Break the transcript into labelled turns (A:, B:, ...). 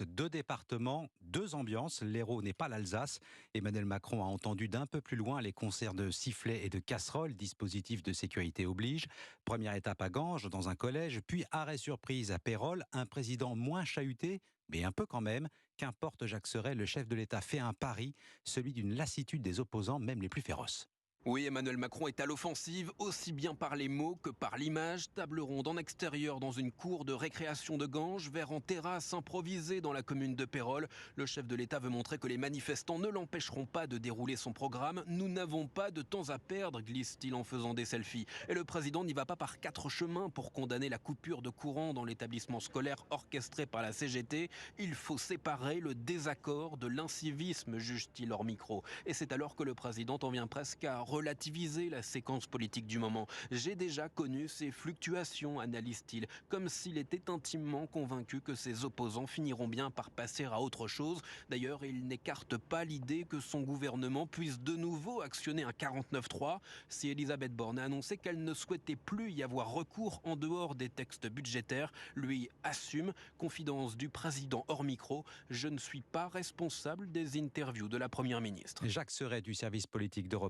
A: Hauts-de-France, 2 départements, 2 ambiances. L'Hérault n'est pas l'Alsace. Emmanuel Macron a entendu d'un peu plus loin les concerts de sifflets et de casseroles, dispositif de sécurité oblige. Première étape à Ganges, dans un collège, puis arrêt surprise à Pérols, un président moins chahuté, mais un peu quand même. Qu'importe Jacques Serret, le chef de l'État fait un pari, celui d'une lassitude des opposants, même les plus féroces.
B: Oui, Emmanuel Macron est à l'offensive, aussi bien par les mots que par l'image. Table ronde en extérieur dans une cour de récréation de Ganges, verre en terrasse improvisée dans la commune de Pérols. Le chef de l'État veut montrer que les manifestants ne l'empêcheront pas de dérouler son programme. Nous n'avons pas de temps à perdre, glisse-t-il en faisant des selfies. Et le président n'y va pas par 4 chemins pour condamner la coupure de courant dans l'établissement scolaire orchestré par la CGT. Il faut séparer le désaccord de l'incivisme, juge-t-il hors micro. Et c'est alors que le président en vient presque à relativiser la séquence politique du moment. J'ai déjà connu ces fluctuations, analyse-t-il, comme s'il était intimement convaincu que ses opposants finiront bien par passer à autre chose. D'ailleurs, il n'écarte pas l'idée que son gouvernement puisse de nouveau actionner un 49-3. Si Elisabeth Borne a annoncé qu'elle ne souhaitait plus y avoir recours en dehors des textes budgétaires, lui assume. Confidence du président hors micro, je ne suis pas responsable des interviews de la première ministre.
A: Jacques Serret du service politique d'Europe